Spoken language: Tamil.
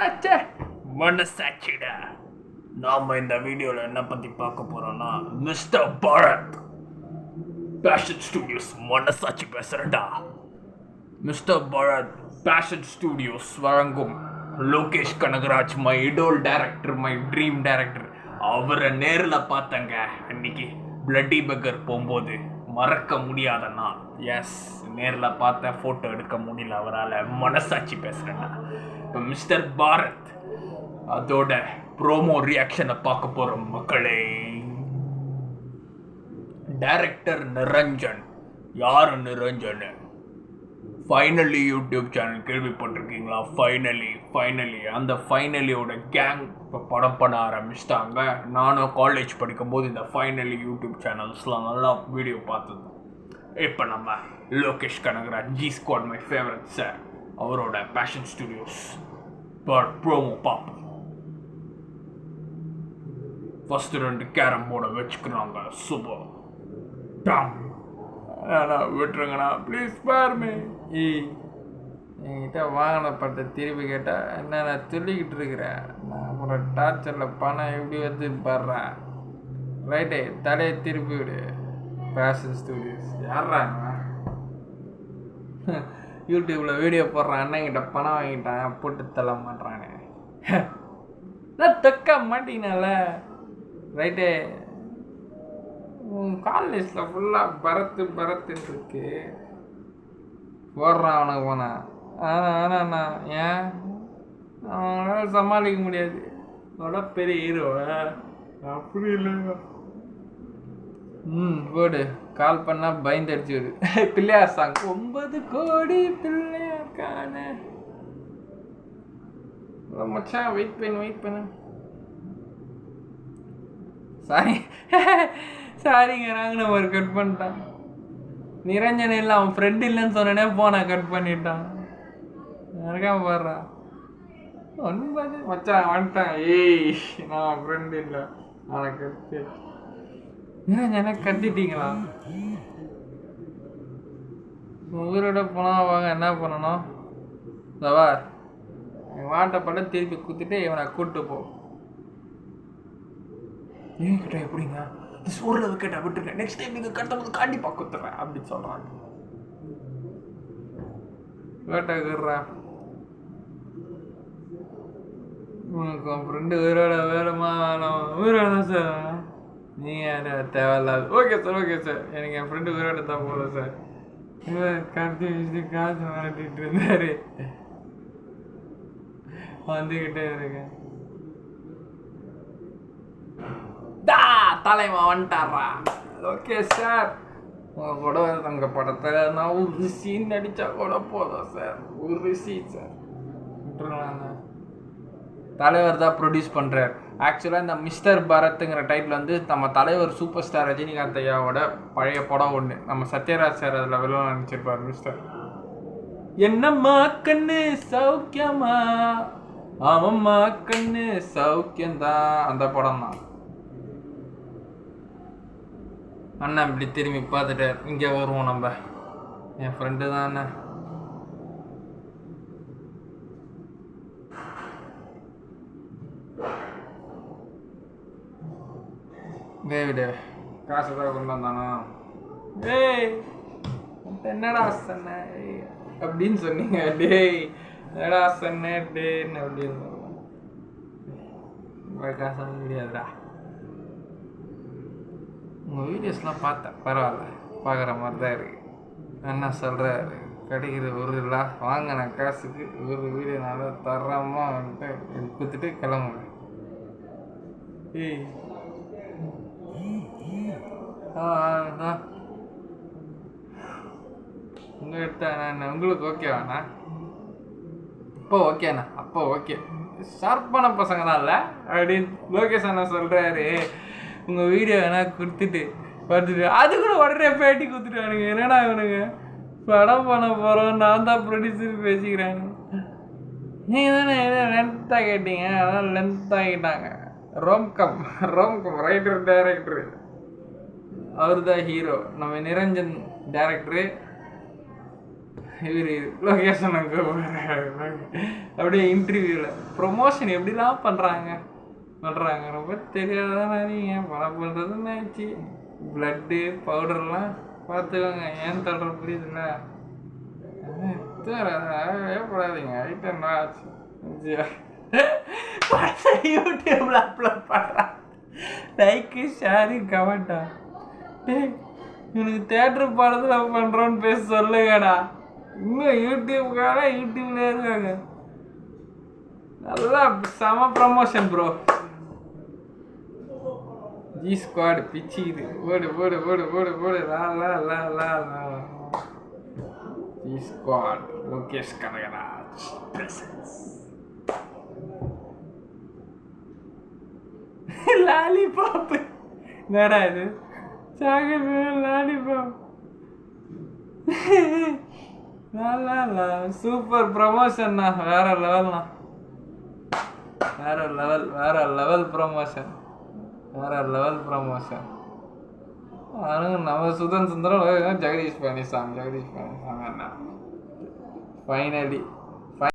அச்சே மனசாட்சிடா. நாம இந்த வீடியோவில் என்ன பற்றி பார்க்க போறோம்னா மிஸ்டர் பாரத் பேஷன் ஸ்டுடியோஸ் மனசாட்சி பேசுறடா. மிஸ்டர் பாரத் பேஷன் ஸ்டுடியோஸ் வழங்கும் Lokesh Kanagaraj, my idol director, my dream director. அவரை நேரில் பார்த்தங்க அன்னைக்கு பிளட்டி பர்கர் போகும்போது. மறக்க முடியாத நாள். எஸ், நேரில் பார்த்த ஃபோட்டோ எடுக்க முடியல அவரால். மனசாட்சி பேசுகிறேன்னா இப்போ மிஸ்டர் பாரத் அதோட ப்ரோமோ ரியாக்ஷனை பார்க்க போகிறோம் மக்களே. டைரக்டர் நிரஞ்சன். யார் நிரஞ்சன்? ஃபைனலி யூடியூப் சேனல் கேள்விப்பட்டிருக்கீங்களா? ஃபைனலி அந்த ஃபைனலியோட கேங் இப்போ படம் பண்ண ஆரம்பிச்சிட்டாங்க. நானும் காலேஜ் படிக்கும்போது இந்த ஃபைனலி யூடியூப் சேனல்ஸ்லாம் நல்லா வீடியோ பார்த்தது. இப்போ நம்ம Lokesh Kanagaraj G squad, my favourite sir, அவரோட பேஷன் ஸ்டுடியோஸ் ப்ரோமோ பார்ப்போம். ஃபர்ஸ்ட் 2 கேரம் போர்டை வச்சுக்கிறாங்க. சூப்பர் டாம். விட்டுருங்கண்ணா ப்ளீஸ் பாருமே. என்கிட்ட வாங்கின படத்தை திருப்பி கேட்டால் என்ன நான் சொல்லிக்கிட்டு இருக்கிறேன். நான் அப்புறம் டார்ச்சரில் பணம் எப்படி வந்து பாடுறேன். ரைட்டே, தலையை திருப்பி விடு. பேஷன் ஸ்டுடியோஸ் யார்றாங்க? யூடியூப்பில் வீடியோ போடுறான், அண்ணங்கிட்ட பணம் வாங்கிட்டான், போட்டு தள்ள மாட்டானே. நான் தக்க மாட்டீங்கனால. ரைட்டே, காலேஜில் ஃபுல்லாக பரத்துன்னு இருக்கு. போடுறான் அவனுக்கு போனான். ஆனாண்ணா ஏன் அவனால சமாளிக்க முடியாது. அவட பெரிய ஹீரோ அப்படி இல்லை. போடு, கால் பண்ணால் பயந்து அடிச்சு விடு. பிள்ளையார் சாங் 9 கோடி பிள்ளையார் காண. மச்சான் வெயிட் பண்ணு. சாரிங்க, நாங்கள் ஒரு கட் பண்ணிட்டான். நிரஞ்சன் இல்லை, அவன் ஃப்ரெண்ட் இல்லைன்னு சொன்னேனே போனா கட் பண்ணிட்டான். யாருக்காம பாடுறா ஒன்றும் பார்த்து மச்சான் வந்துட்டான். ஏய், நான் அவன் ஃப்ரெண்ட் இல்லை, அவனை கட்டு. நிரஞ்சனை கட்டிட்டீங்களா? ஊரோட போனால் வாங்க, என்ன பண்ணணும்? தவா வாட்ட படம் திருப்பி குத்திட்டு இவனை கூப்பிட்டு போ. கிட்ட எப்படிங்க ஒரு விக்கெட்டை விட்டுருக்கேன், நெக்ஸ்ட் டைம் நீங்கள் கட்டும்போது கண்டிப்பாக குத்துறேன் அப்படின்னு சொல்கிறாங்க. வேட்டை உனக்கு உன் ஃப்ரெண்டு உயிரோட வேணுமா? உயிரோட தான் சார். நீங்கள் தேவையில்லாது. ஓகே சார், எனக்கு என் ஃப்ரெண்டு உயிரோட தான் போதும் சார். கருத்து வச்சுட்டு காசு மிரட்டிட்டு இருந்தார். வந்துக்கிட்டே இருக்கேன். தலைவன் வந்துட்டாரா? ஓகே சார், உங்கள் கூட உங்கள் படத்தில் நான் ஒரு சீன் நடித்தா கூட போதும் சார். ஒரு சீன் சார் விட்டுருவாங்க. தலைவர் தான் ப்ரொடியூஸ் பண்ணுறார். ஆக்சுவலாக இந்த மிஸ்டர் பாரத்துங்கிற டைட்டில் வந்து நம்ம தலைவர் சூப்பர் ஸ்டார் ரஜினிகாந்த் ஐயாவோட பழைய படம் ஒன்று. நம்ம சத்யராஜ் சார் அதில் வெளில நினச்சிருப்பார். மிஸ்டர் என்னம்மா கண்ணு சௌக்கியமா, ஆமாம்மா கண்ணு சௌக்கியந்தான், அந்த படம் தான். அண்ணா இப்படி திரும்பி பார்த்துட்டார். இங்கே வருவோம் நம்ம. என் ஃப்ரெண்டு தான் அண்ணா. டேவிடு காசு தான் கொண்டு வந்தானா? டேய் என்னடா சொன்ன அப்படின்னு சொன்னீங்க. டேய் என்னடா சொன்ன டேன்னு அப்படின்னு காசு முடியாதுடா. உங்கள் வீடியோஸ்லாம் பார்த்தேன், பரவாயில்ல, பார்க்குற மாதிரி தான் இருக்குது. என்ன சொல்கிறாரு? கிடைக்கிது ஒரு வாங்கின காசுக்கு ஒரு வீடியோ நல்லா தரமாக வந்துட்டு கொடுத்துட்டு கிளம்புங்க. ஏய் உங்கள் எடுத்தா நான் உங்களுக்கு ஓகேவாண்ணா? அப்போ ஓகேண்ணா, அப்போ ஓகே. ஷார்ப்பான பசங்க தான் இல்லை அப்படின்னு லோகேஷ் அண்ணா சொல்கிறாரு. உங்கள் வீடியோ வேணால் கொடுத்துட்டு பார்த்துட்டு அது கூட உடனே பேட்டி கொடுத்துட்டானுங்க. என்னடா இவனுங்க படம் பண்ண போகிறோம், நான் தான் ப்ரொடியூசர் பேசிக்கிறாங்க. நீங்கள் தானே எதோ லென்த்தாக கேட்டீங்க, அதான் லென்த்தாக கேட்டாங்க. ரோம்கம் ரைட்டர் டைரக்டரு அவர் தான் ஹீரோ. நம்ம நிரஞ்சன் டைரக்டரு, இவர் லொகேஷன் அங்கே அப்படியே இன்டர்வியூவில் ப்ரொமோஷன் எப்படிலாம் பண்ணுறாங்க ரொம்ப தெரியாதான் நீங்கள் பணம் பண்ணுறதுன்னு ஆயிடுச்சு. ப்ளட்டு பவுடர்லாம் பார்த்துக்கோங்க. ஏன் தள்ளுற புரியுதுல்ல? ஏற்படாதீங்க ஐட்டம் ஆச்சு. யூடியூப்ல அப்லோட் பண்ணுறான். லைக்கு ஷேரு கமெண்டா. டேய் எனக்கு தேட்டர் பாடத்தில் பண்ணுறோன்னு பேச சொல்லுங்கடா. இன்னும் யூடியூப்லேயே இருக்காங்க. நல்லா செம ப்ரமோஷன் ப்ரோ. ஜி ஸ்குவாட் பிச்சுக்குது. ஓடு லா G squad Lokesh Kanagaraj presence. Lollipop என்னடா இது? லாலிபாப் சூப்பர் ப்ரமோஷன்ண்ணா. வேற லெவல்ண்ணா. வேற லெவல் ப்ரமோஷன். நம்ம சுதன் சுந்தரம் ஜெகதீஷ் பழனிசாமி அண்ணா ஃபைனலி